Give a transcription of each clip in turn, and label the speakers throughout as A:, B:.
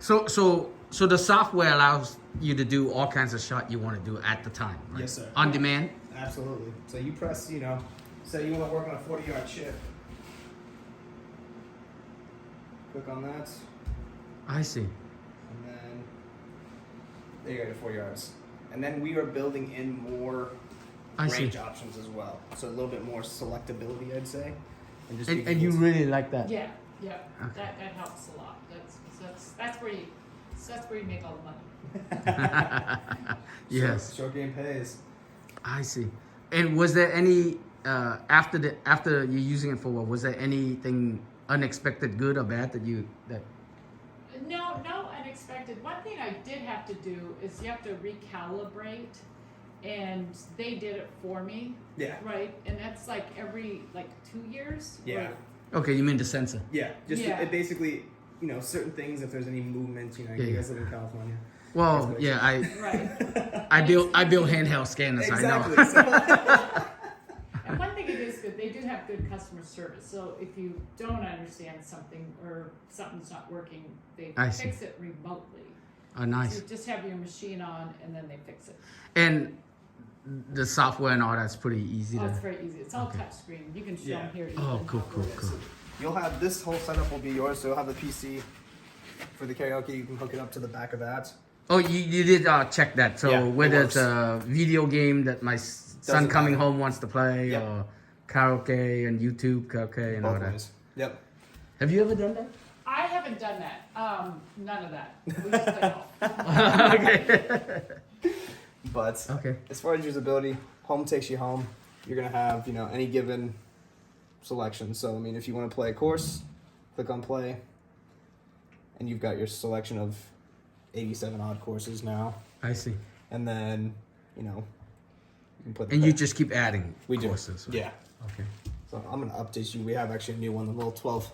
A: So the software allows you to do all kinds of shot you want to do at the time, right?
B: Yes, sir.
A: On demand?
B: Absolutely. So you press, say you want to work on a 40-yard chip. Click on that,
A: I see.
B: and then there you go, your 4 yards. And then we are building in more range options as well. So a little bit more selectability, I'd say.
A: And you really like that?
C: Yeah, yeah,
A: Okay.
C: that helps a lot. That's where you make all the money.
A: Yes.
B: Short game pays.
A: I see. And was there any after you're using it for what? Was there anything unexpected, good or bad that
C: No unexpected. One thing I did have to do is you have to recalibrate, and they did it for me.
B: Yeah.
C: Right, and that's like every 2 years.
B: Yeah.
C: Right.
A: Okay, you mean the sensor?
B: Yeah. Just
C: Yeah.
B: It basically, certain things. If there's any movement, you guys live in California.
A: Well, yeah,
C: Right.
A: I build handheld scanners.
B: Exactly.
A: I know.
C: And one thing it is good, they do have good customer service. So if you don't understand something or something's not working, they
A: I see.
C: fix it remotely.
A: Oh, nice.
C: So you just have your machine on and then they fix it.
A: And the software and all that's pretty easy
C: Oh,
A: to.
C: it's very easy. It's all
A: Okay.
C: touch screen. You can show
B: Yeah.
C: them here.
A: Oh,
C: even
A: cool,
C: how
A: cool,
C: good it
A: cool.
C: is.
B: You'll have this whole setup will be yours. So you'll have the PC for the karaoke. You can hook it up to the back of that.
A: Oh, you did check that. So
B: Yeah, it
A: whether it's
B: works.
A: a video game that my son
B: Doesn't
A: coming
B: matter.
A: home wants to play,
B: Yep.
A: or karaoke and YouTube karaoke and all
B: Both
A: that.
B: ways. Yep.
A: Have you ever done that?
C: I haven't done that. None of that. We just play golf.
A: Okay.
B: But
A: Okay.
B: as far as usability, home takes you home. You're gonna have any given selection. So if you want to play a course, click on play, and you've got your selection of 87 odd courses now.
A: I see.
B: And then you can put.
A: And you just keep adding
B: we do.
A: courses. Right?
B: Yeah.
A: Okay.
B: So I'm gonna update you. We have actually a new one, the little 12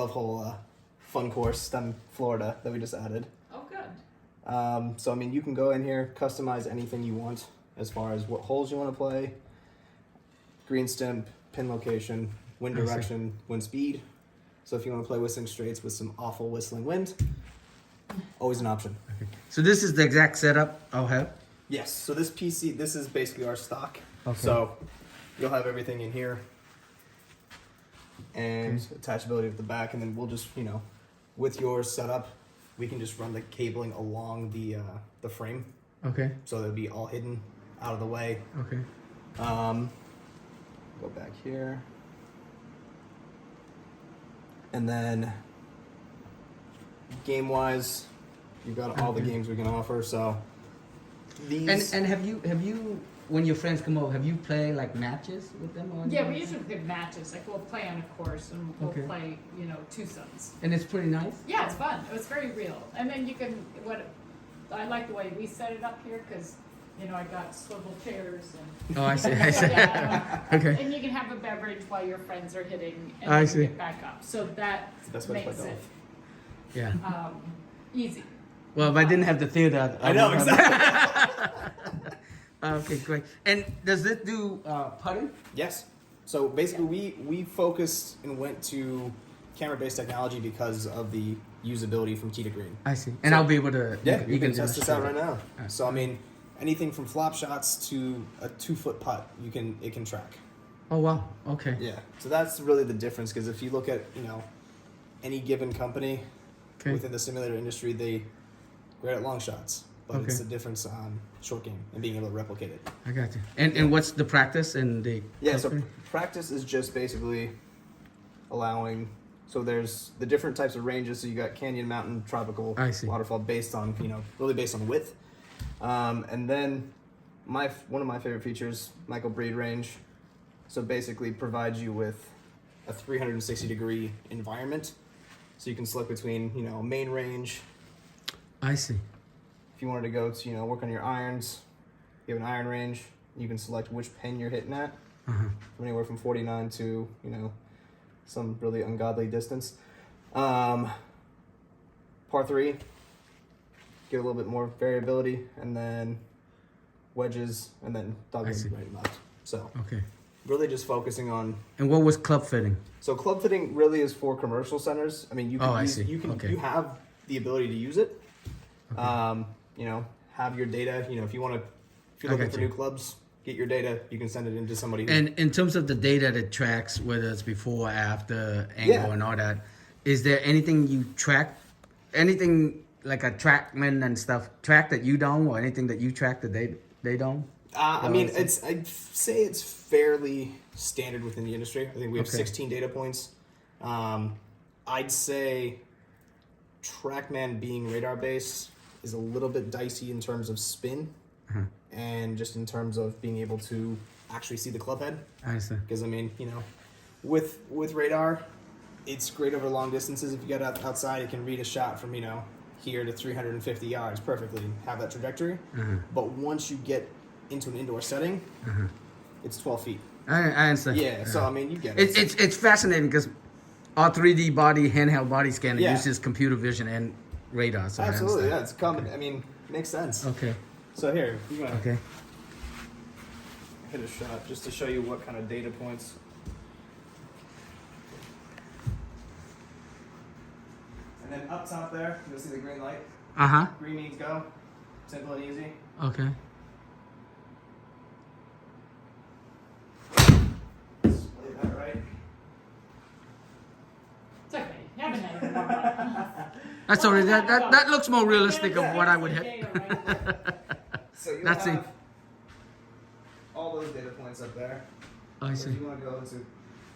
B: hole fun course down in Florida that we just added.
C: Oh, good.
B: So you can go in here, customize anything you want as far as what holes you want to play, green stimp, pin location, wind
A: I see.
B: direction, wind speed. So if you want to play whistling straights with some awful whistling wind, always an option.
A: Okay. So this is the exact setup I'll have.
B: Yes. So this PC, this is basically our stock.
A: Okay.
B: So you'll have everything in here, and attachability at the back, and then we'll just with yours set up, we can just run the cabling along the frame,
A: Okay.
B: so they'll be all hidden out of the way.
A: Okay.
B: Go back here, and then game wise, you've got all the games we can offer. So these
A: And have you when your friends come over, have you played like matches with them? Or
C: Yeah,
A: anything?
C: we usually play matches. Like we'll play on a course and we'll
A: Okay.
C: play, twosomes.
A: And it's pretty nice.
C: Yeah, it's fun. It was very real. And then I like the way we set it up here because, I got swivel chairs and.
A: Oh, I see. I see.
C: Yeah,
A: Okay.
C: and you can have a beverage while your friends are hitting and
A: I
C: then
A: see.
C: you get back up. So that
B: That's what I
C: makes
B: play
C: it
A: Yeah.
C: easy.
A: Well, if I didn't have the theater,
B: I know
A: would have-
B: exactly.
A: Okay, great. And does it do putting?
B: Yes. So basically, we focused and went to camera-based technology because of the usability from tee to green.
A: I see. And
B: So-
A: I'll be able to.
B: Yeah, you can test this out
A: demonstrate
B: right now.
A: Alright.
B: So anything from flop shots to a 2-foot putt, it can track.
A: Oh wow. Okay.
B: Yeah. So that's really the difference, because if you look at any given company
A: Okay.
B: within the simulator industry, they great at long shots, but it's
A: Okay.
B: the difference on short game and being able to replicate it.
A: I got you. And what's the practice and the?
B: Yeah, so
A: company?
B: practice is just basically allowing. So there's the different types of ranges. So you got canyon, mountain, tropical,
A: I see.
B: waterfall, based on really based on width. And then one of my favorite features, Michael Breed range. So basically provides you with a 360-degree environment. So you can select between a main range.
A: I see.
B: If you wanted to go to work on your irons, you have an iron range. You can select which pin you're hitting at,
A: Uh-huh.
B: from anywhere from 49 to some really ungodly distance. Par 3, get a little bit more variability, and then wedges, and then
A: I
B: dogleg
A: see.
B: right and left. So
A: Okay.
B: really just focusing on.
A: And what was club fitting?
B: So club fitting really is for commercial centers. You can
A: Oh, I
B: use,
A: see.
B: you
A: Okay.
B: you have the ability to use it. You know, have your data. You know, if you're looking for new clubs, get your data. You can send it into somebody.
A: And in terms of the data that tracks, whether it's before, after, angle, and all that, is there anything you track? Anything like a TrackMan and stuff track that you don't, or anything that you track that they don't?
B: I mean, I'd say it's fairly standard within the industry. I think we have 16 data points. I'd say TrackMan being radar based is a little bit dicey in terms of spin, and just in terms of being able to actually see the club head.
A: I see.
B: Because I mean, you know, with radar, it's great over long distances. If you get outside, it can read a shot from, you know, here to 350 yards perfectly, have that trajectory. But once you get into an indoor setting, it's 12 feet.
A: I understand.
B: Yeah, so I mean, you get it.
A: It's fascinating because our 3D handheld body scanner
B: Yeah.
A: uses computer vision and radar. So
B: Absolutely,
A: I
B: yeah, it's common. I mean, makes sense.
A: Okay.
B: So here, you want to
A: Okay.
B: hit a shot just to show you what kind of data points. And then up top there, you'll see the green light. Green means go. Simple and easy.
A: Okay.
B: Display that right.
C: It's okay. You haven't had it before.
A: That's already that looks more realistic of what I would hit.
C: Data right there.
B: So you'll
A: That's
B: have
A: it.
B: all those data points up there.
A: I
B: So
A: see.
B: if you want to go into, you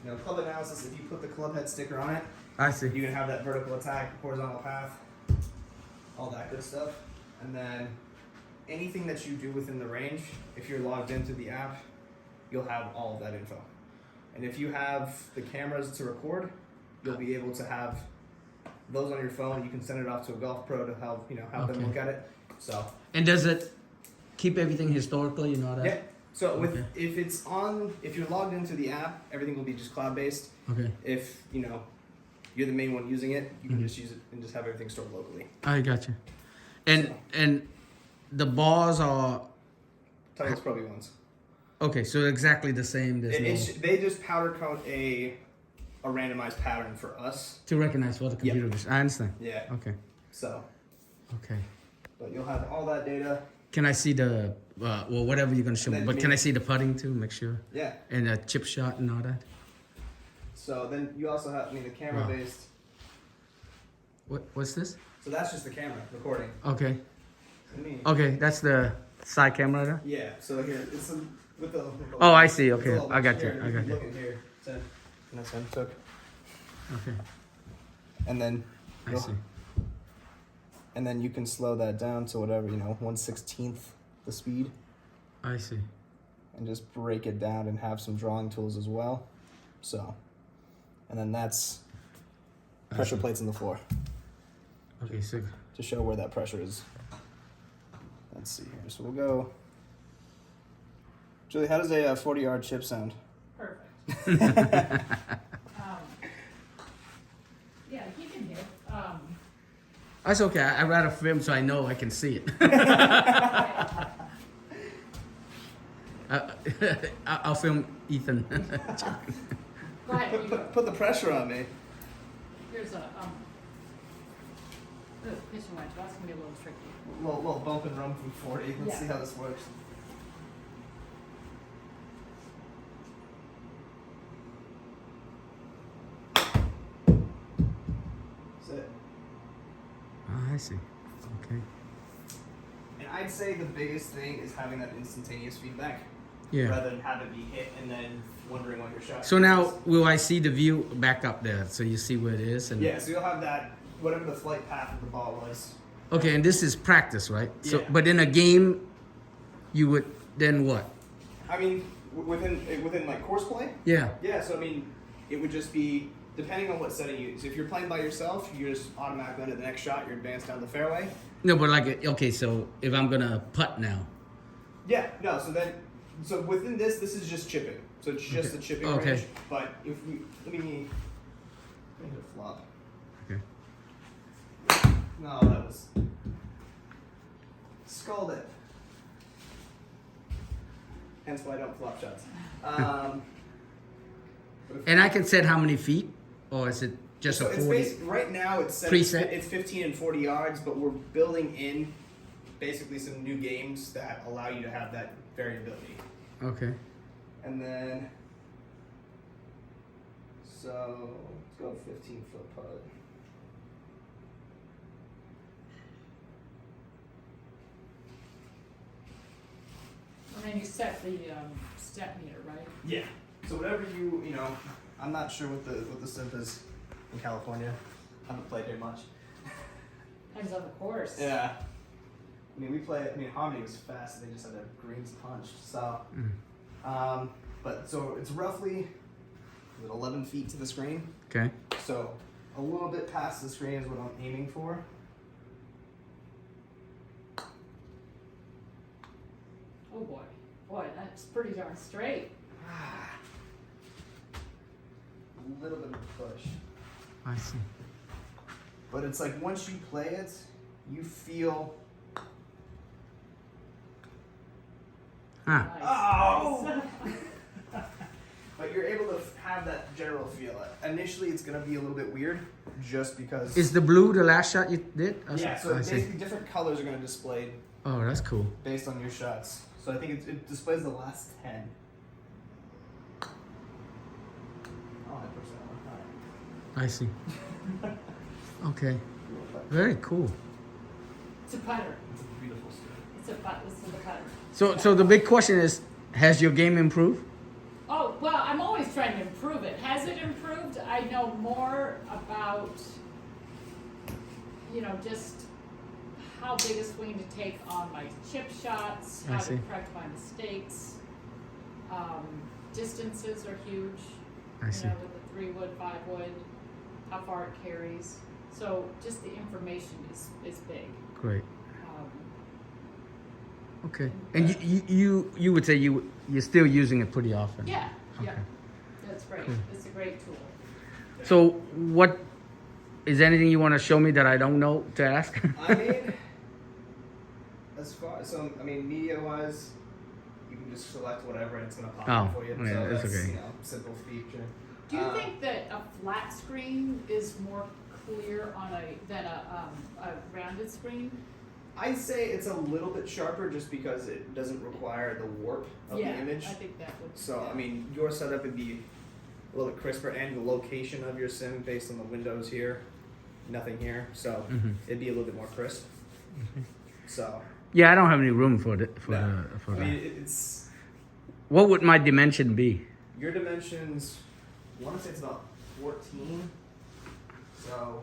B: know, club analysis, if you put the club head sticker on it,
A: I see.
B: you can have that vertical attack, horizontal path, all that good stuff. And then anything that you do within the range, if you're logged into the app, you'll have all of that info. And if you have the cameras to record, you'll be able to have those on your phone. You can send it off to a golf pro to help, you know, have them
A: Okay.
B: look at it. So
A: And does it keep everything historically? You know that?
B: yeah. So with
A: Okay.
B: if you're logged into the app, everything will be just cloud based.
A: Okay.
B: If you know you're the main one using it, you can just use it and just have everything stored locally.
A: I got you. And the bars are
B: Titleist Pro V1s.
A: okay. So exactly the same. There's no
B: They just powder coat a randomized pattern for us.
A: to recognize for the computer vision. I understand.
B: Yeah.
A: Okay.
B: So,
A: Okay.
B: but you'll have all that data.
A: Can I see the well whatever you're gonna show me?
B: Then
A: But
B: me-
A: can I see the putting too? Make sure
B: Yeah.
A: and the chip shot and all that.
B: So then you also have, I mean, the camera based.
A: What's this?
B: So that's just the camera recording.
A: Okay.
B: I mean,
A: Okay, that's the side camera there.
B: yeah. So here it's with the.
A: Oh, I see.
B: with the
A: Okay,
B: little
A: I got
B: here,
A: you. I got
B: can
A: you.
B: Look in here. So, and that's what I took.
A: Okay,
B: And then.
A: I
B: you'll-
A: see.
B: And then you can slow that down to whatever, you know, 1/16 the speed,
A: I see.
B: and just break it down and have some drawing tools as well. So, and then that's pressure
A: see.
B: plates in the floor
A: Okay, so
B: to show where that pressure is. Let's see here. So we'll go. Julie, how does a 40-yard chip sound?
C: Perfect. Yeah, he can hit.
A: that's okay. I rather film so I know I can see it. I'll film Ethan.
C: Go ahead. You go.
B: Put the pressure on me.
C: Here's a pitching wedge. That's gonna be a little tricky.
B: Little bump and run from 40. Let's
C: Yeah.
B: see how this works. That's it.
A: Oh, I see. Okay.
B: And I'd say the biggest thing is having that instantaneous feedback,
A: Yeah.
B: rather than have it be hit and then wondering what your shot.
A: So now, will I see the view back up there so you see where it is? And
B: yeah, so you'll have that whatever the flight path of the ball was.
A: okay, and this is practice, right? So,
B: Yeah.
A: but in a game, you would then what?
B: I mean, within like course play.
A: Yeah.
B: Yeah, so I mean, it would just be depending on what setting you use. If you're playing by yourself, you just automatically under the next shot, you're advanced down the fairway.
A: No, but like, okay, so if I'm gonna putt now,
B: Yeah, no. So within this is just chipping. So it's just
A: Okay.
B: the chipping
A: Okay.
B: range. But if we let me hit a flop.
A: okay,
B: No, that was scald it. Hence why I don't flop shots. But if-
A: and I can set how many feet, or is it just
B: So
A: a
B: it's
A: 40.
B: right now it's set,
A: Preset?
B: it's 15 and 40 yards, but we're building in basically some new games that allow you to have that variability.
A: Okay.
B: And then, so let's go 15-foot putt.
C: And then you set the step meter, right?
B: Yeah. So whatever you know, I'm not sure what the simp is in California. I haven't played here much.
C: Depends on the course.
B: Yeah. I mean, Harmony was fast. They just had their greens punched. So, but so it's roughly 11 feet to the screen.
A: Okay.
B: So a little bit past the screen is what I'm aiming for.
C: Oh boy. Boy, that's pretty darn straight.
B: A little bit of a push.
A: I see.
B: But it's like once you play it, you feel.
A: Huh.
C: Nice.
B: Oh! But you're able to have that general feel. Initially, it's going to be a little bit weird just because.
A: Is the blue the last shot you did?
B: Yeah, so
A: I see.
B: basically different colors are going to display
A: Oh, that's cool.
B: based on your shots. So I think it displays the last 10. Oh, I pushed that one. All
A: I see. Okay.
B: right.
A: Very cool.
C: It's a putter.
B: It's a beautiful skin.
C: It's a putter. This is a putter.
A: So the big question is, has your game improved?
C: Oh, well, I'm always trying to improve it. Has it improved? I know more about, just how big a swing to take on my chip shots,
A: I
C: how
A: see.
C: to correct my mistakes. Distances are huge.
A: I see.
C: With the 3-wood, 5-wood, how far it carries. So just the information is big.
A: Great.
C: Um,
A: Okay. And you would say you're still using it pretty often?
C: yeah, yeah,
A: Okay.
C: that's great.
A: Cool.
C: It's a great tool.
A: So what, is there anything you want to show me that I don't know to ask?
B: I mean, media-wise, you can just select whatever and it's going to pop up for you.
A: Yeah,
B: So
A: that's
B: that's
A: okay.
B: Simple feature.
C: Do you think that a flat screen is more clear than a rounded screen?
B: I'd say it's a little bit sharper just because it doesn't require the warp of
C: Yeah,
B: the image.
C: I think that would.
B: So,
C: yeah.
B: I mean, your setup would be a little bit crisper, and the location of your sim based on the windows here, nothing here. So, it'd be a little bit more crisp. So,
A: Yeah, I don't have any room for
B: no.
A: that.
B: I mean, it's
A: What would my dimension be?
B: your dimensions. I want to say it's about 14. So,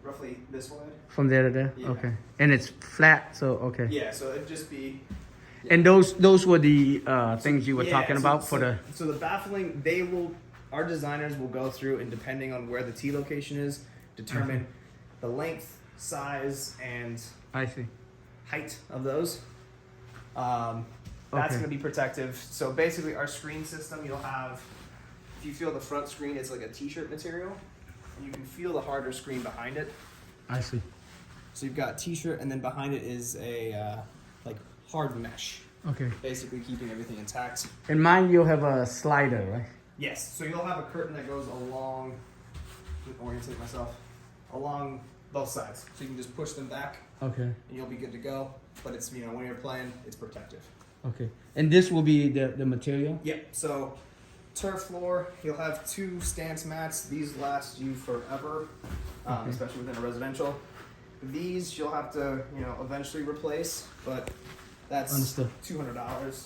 B: roughly this wide.
A: From there to there?
B: Yeah.
A: Okay. And it's flat, so okay.
B: Yeah, so it'd just be.
A: And those were the things you were
B: Yeah,
A: talking
B: so-
A: about
B: so,
A: for the.
B: So the baffling, our designers will go through, and depending on where the tee location is, determine the length, size, and
A: I see.
B: height of those. That's
A: Okay.
B: going to be protective. So basically, our screen system, you'll have, if you feel the front screen, it's like a t-shirt material, and you can feel the harder screen behind it.
A: I see.
B: So you've got t-shirt, and then behind it is a like hard mesh,
A: Okay.
B: basically keeping everything intact.
A: In mine, you'll have a slider, right?
B: Yes, so you'll have a curtain that goes along, orientate myself, along both sides. So you can just push them back
A: Okay.
B: and you'll be good to go. But it's, when you're playing, it's protective.
A: Okay. And this will be the material?
B: Yep, so turf floor, you'll have 2 stance mats. These last you forever, especially within a residential. These you'll have to, eventually replace, but that's
A: Understood.
B: $200.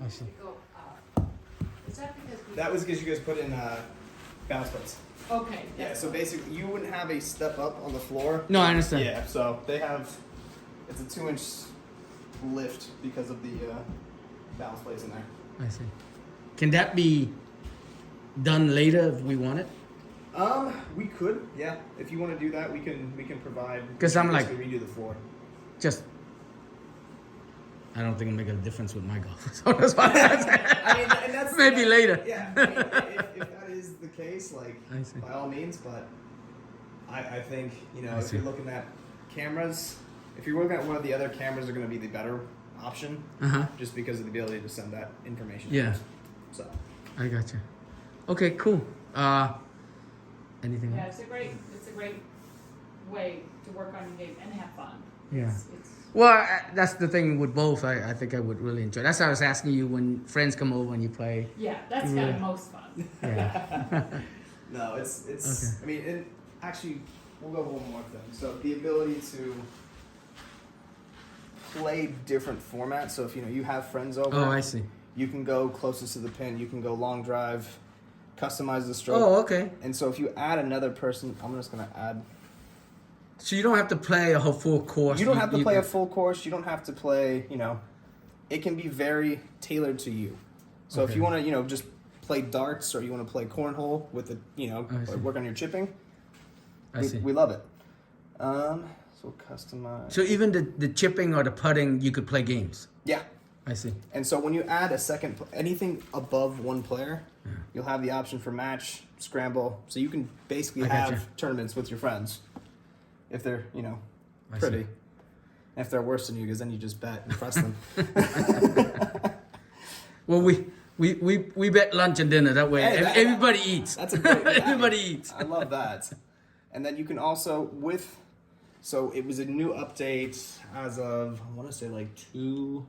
A: I see.
C: Go up. Is that because we?
B: That was because you guys put in balance plates.
C: Okay.
B: Yeah,
C: that's
B: so
C: why.
B: basically you wouldn't have a step up on the floor.
A: No, I understand.
B: Yeah, so they have, it's a 2-inch lift because of the balance plates in there.
A: I see. Can that be done later if we want it?
B: We could, yeah. If you want to do that, we can provide.
A: 'Cause I'm like-
B: basically redo the floor.
A: Just. I don't think it'll make a difference with my golf. So that's why I said.
B: I mean, and that's
A: Maybe later.
B: Yeah, I mean, if that is the case,
A: I see.
B: by all means. But I think
A: I
B: if
A: see.
B: you're looking at cameras, if you're looking at one of the other cameras, are going to be the better option,
A: Uh-huh.
B: just because of the ability to send that information.
A: Yeah.
B: So.
A: I got you. Okay, cool. Anything
C: Yeah,
A: else?
C: it's a great way to work on your game and have fun.
A: Yeah.
C: It's
A: Well, that's the thing with both. I think I would really enjoy. That's why I was asking you when friends come over and you play.
C: yeah, that's kind of most fun.
A: Yeah.
B: No, it's.
A: Okay.
B: I mean, and actually, we'll go one more thing. So the ability to play different formats. So if you have friends over,
A: Oh, I see.
B: you can go closest to the pin. You can go long drive, customize the stroke.
A: Oh, okay.
B: And so if you add another person, I'm just gonna add.
A: So you don't have to play a whole full course.
B: You don't have to play a
A: can-
B: full course. You don't have to play. It can be very tailored to you. So if
A: Okay.
B: you want to, just play darts or you want to play cornhole with the,
A: I see.
B: work on your chipping.
A: I see.
B: We love it. So customize.
A: So even the chipping or the putting, you could play games.
B: Yeah.
A: I see.
B: And so when you add a second, anything above one player, you'll have the option for match, scramble. So you can basically
A: I gotcha.
B: have tournaments with your friends if they're,
A: I see.
B: pretty. And if they're worse than you, because then you just bet and press them.
A: Well, we bet lunch and dinner that way.
B: Hey,
A: Everybody eats.
B: That's a great.
A: Everybody eats.
B: I love that. And then you can also so it was a new update as of I want to say like two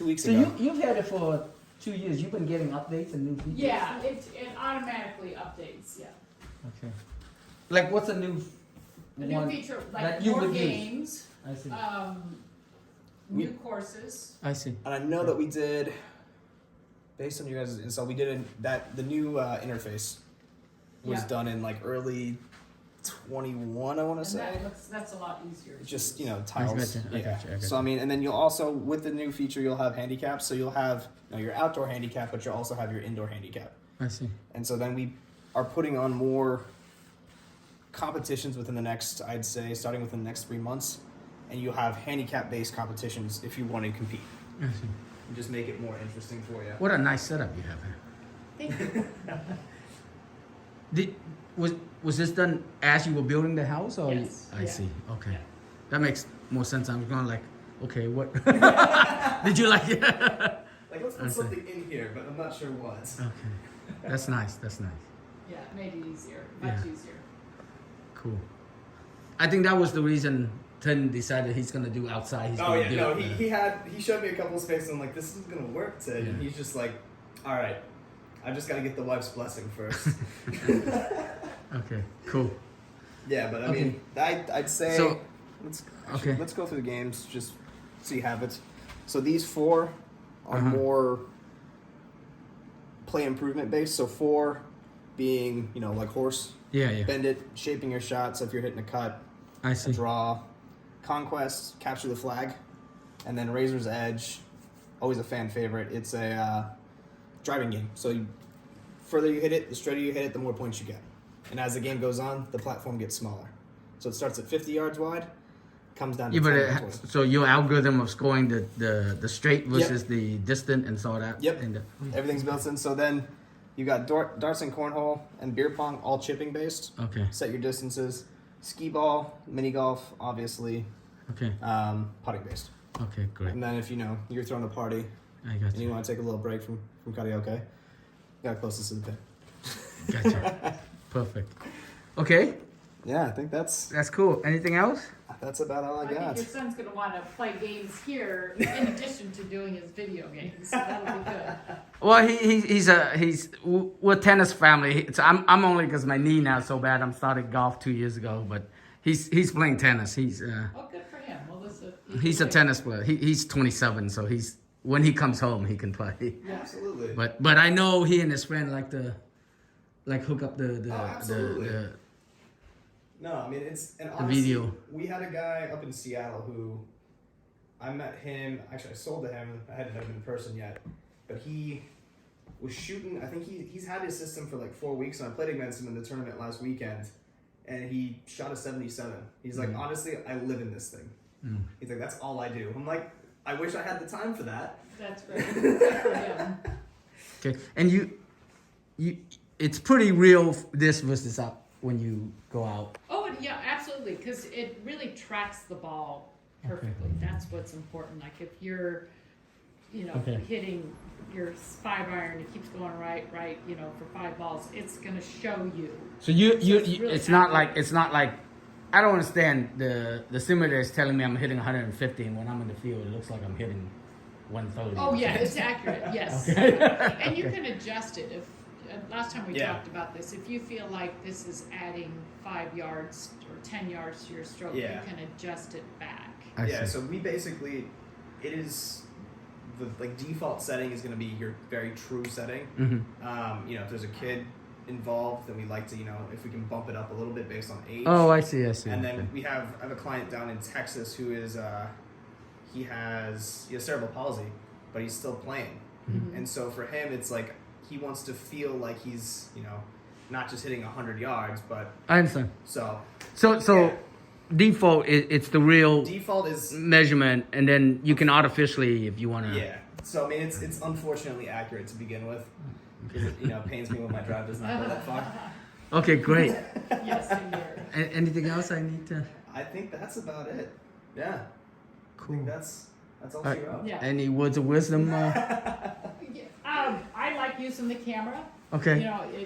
B: weeks
A: So
B: ago.
A: you've had it for 2 years. You've been getting updates and new features.
C: Yeah, it automatically updates. Yeah,
A: Okay. Like what's a new
C: a new
A: one
C: feature like
A: that you
C: more
A: would use?
C: games,
A: I see.
C: new courses.
A: I see.
B: And I know that we did, based on you guys' install, we did the new interface was
C: Yeah.
B: done in like early 21, I want to
C: And
B: say.
C: that's a lot easier. to
B: Just
C: use.
B: tiles.
A: gotcha, I
B: Yeah.
A: gotcha.
B: So I mean, and then you'll also with the new feature you'll have handicaps. So you'll have your outdoor handicap, but you'll also have your indoor handicap.
A: I see.
B: And so then we are putting on more competitions within the next, I'd say, starting within the next 3 months, and you'll have handicap-based competitions if you want to compete.
A: I see.
B: And just make it more interesting for you.
A: What a nice setup you have here.
C: Thank you.
A: Was this done as you were building the house, or
C: Yes,
A: I
C: yeah.
A: see. Okay,
C: Yeah.
A: that makes more sense. I'm going like, okay, what did you like? Okay,
B: Like, let's put something in here, but I'm not sure what.
A: that's nice. That's nice.
C: Yeah, it made it easier, much
A: Yeah.
C: easier.
A: Cool. I think that was the reason Tim decided he's gonna do outside. He's
B: Oh
A: gonna
B: yeah,
A: do
B: no,
A: it,
B: he showed me a couple of spaces. And I'm like, this isn't gonna work, Ted. And
A: Yeah.
B: he's just like, all right, I just gotta get the wife's blessing first.
A: Okay, cool.
B: Yeah, but I
A: Okay.
B: mean, I'd say
A: So-
B: actually,
A: okay.
B: let's go through the games just so you have it. So these 4 are
A: Uh-huh.
B: more play improvement based. So 4 being like horse,
A: Yeah, yeah.
B: bend it, shaping your shot. So if you're hitting a cut,
A: I
B: a
A: see.
B: draw, conquest, capture the flag, and then Razor's Edge, always a fan favorite. It's a driving game. So further you hit it, the straighter you hit it, the more points you get. And as the game goes on, the platform gets smaller. So it starts at 50 yards wide, comes down to
A: Yeah, but
B: 20
A: it,
B: yards wide.
A: so your algorithm of scoring the straight versus the distant and so that.
B: Yep.
A: And
B: Everything's built in. So then you got darts and cornhole and beer pong, all chipping based.
A: okay.
B: Set your distances. Ski ball, mini golf, obviously,
A: Okay.
B: putting based.
A: Okay. Great.
B: And then if you're throwing a party
A: I got
B: and you
A: you.
B: want to take a little break from karaoke, you got closest to the pin.
A: Gotcha. Perfect. Okay.
B: Yeah, I think that's
A: Cool. Anything else?
B: about all I
C: I think
B: got.
C: your son's gonna want to play games here in addition to doing his video games. So that'll be good.
A: Well, we're a tennis family. I'm only because my knee now is so bad. I'm started golf 2 years ago, but he's playing tennis.
C: Oh, good for him. Well,
A: He's a tennis player. He's 27, so when he comes home he can play.
C: Yeah.
B: Absolutely.
A: But I know he and his friend like to hook up the
B: absolutely. No, I mean and
A: the
B: honestly,
A: video.
B: we had a guy up in Seattle who I met him. Actually, I sold to him. I hadn't met him in person yet, but he was shooting. I think he's had his system for like 4 weeks, and I played against him in the tournament last weekend, and he shot a 77. He's like, honestly, I live in this thing. He's like, that's all I do. I'm like, I wish I had the time for that.
C: That's great. Good for him.
A: Okay, and you, it's pretty real this versus up when you go out.
C: Oh, yeah, absolutely, because it really tracks the ball perfectly. That's what's important. Like if you're,
A: Okay.
C: hitting your 5-iron, it keeps going right, for 5 balls, it's gonna show you.
A: So you
C: it's really
A: it's not
C: accurate.
A: like I don't understand the simulator is telling me I'm hitting 150 and when I'm in the field it looks like I'm hitting 130.
C: Oh yeah, it's accurate. Yes,
A: Okay.
C: and you can adjust it. If last time we
B: Yeah.
C: talked about this, if you feel like this is adding 5 yards or 10 yards to your stroke,
B: Yeah.
C: you can adjust it back.
A: I
B: Yeah,
A: see.
B: so we basically, it is the default setting is going to be your very true setting.
A: Mm-hmm.
B: If there's a kid involved, then we like to, if we can bump it up a little bit based on age.
A: Oh, I see.
B: And
A: Okay.
B: then I have a client down in Texas who is, he has cerebral palsy, but he's still playing.
A: Mm-hmm.
B: And so for him, it's like he wants to feel like he's, not just hitting 100 yards, but
A: I understand.
B: so
A: So default it's the real
B: default is
A: measurement, and then you can artificially if you want to.
B: yeah. So I mean, it's unfortunately accurate to begin with. It pains me when my drive does not go that far.
A: Okay, great.
C: Yes, in your
A: Anything else I need to?
B: I think that's about it. Yeah. I
A: Cool.
B: think that's all
A: Uh,
B: she wrote.
C: yeah.
A: Any words of wisdom?
C: I like using the camera.
A: Okay.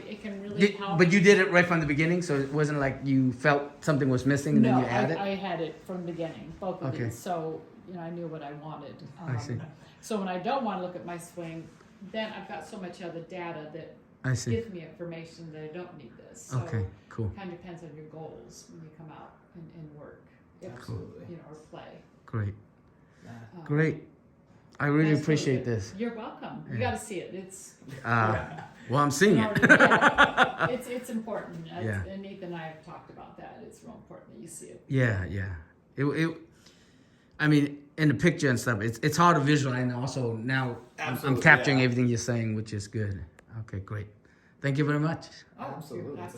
C: It can really help.
A: But you did it right from the beginning, so it wasn't like you felt something was missing and
C: No,
A: then you added.
C: I had it from the beginning, both of
A: Okay.
C: these. So I knew what I wanted.
A: I see.
C: So when I don't want to look at my swing, then I've got so much other data that
A: I see.
C: gives me information that I don't need this. So
A: Okay, cool,
C: it kind of depends on your goals when you come out and work. If,
B: Absolutely.
C: or play.
A: great,
B: Yeah.
A: great. I really
C: Nice
A: appreciate
C: little bit.
A: this.
C: You're welcome. You
A: Yeah.
C: got to see it. It's
A: Well, I'm seeing
C: in
A: it.
C: order to get it. It's important.
A: Yeah.
C: And Nathan and I have talked about that. It's real important that you see it.
A: Yeah. I mean, in the picture and stuff, it's hard to visualize, and also now I'm
B: Absolutely,
A: capturing
B: yeah.
A: everything you're saying, which is good. Okay, great. Thank you very much.
C: Oh,
B: Absolutely.
C: that's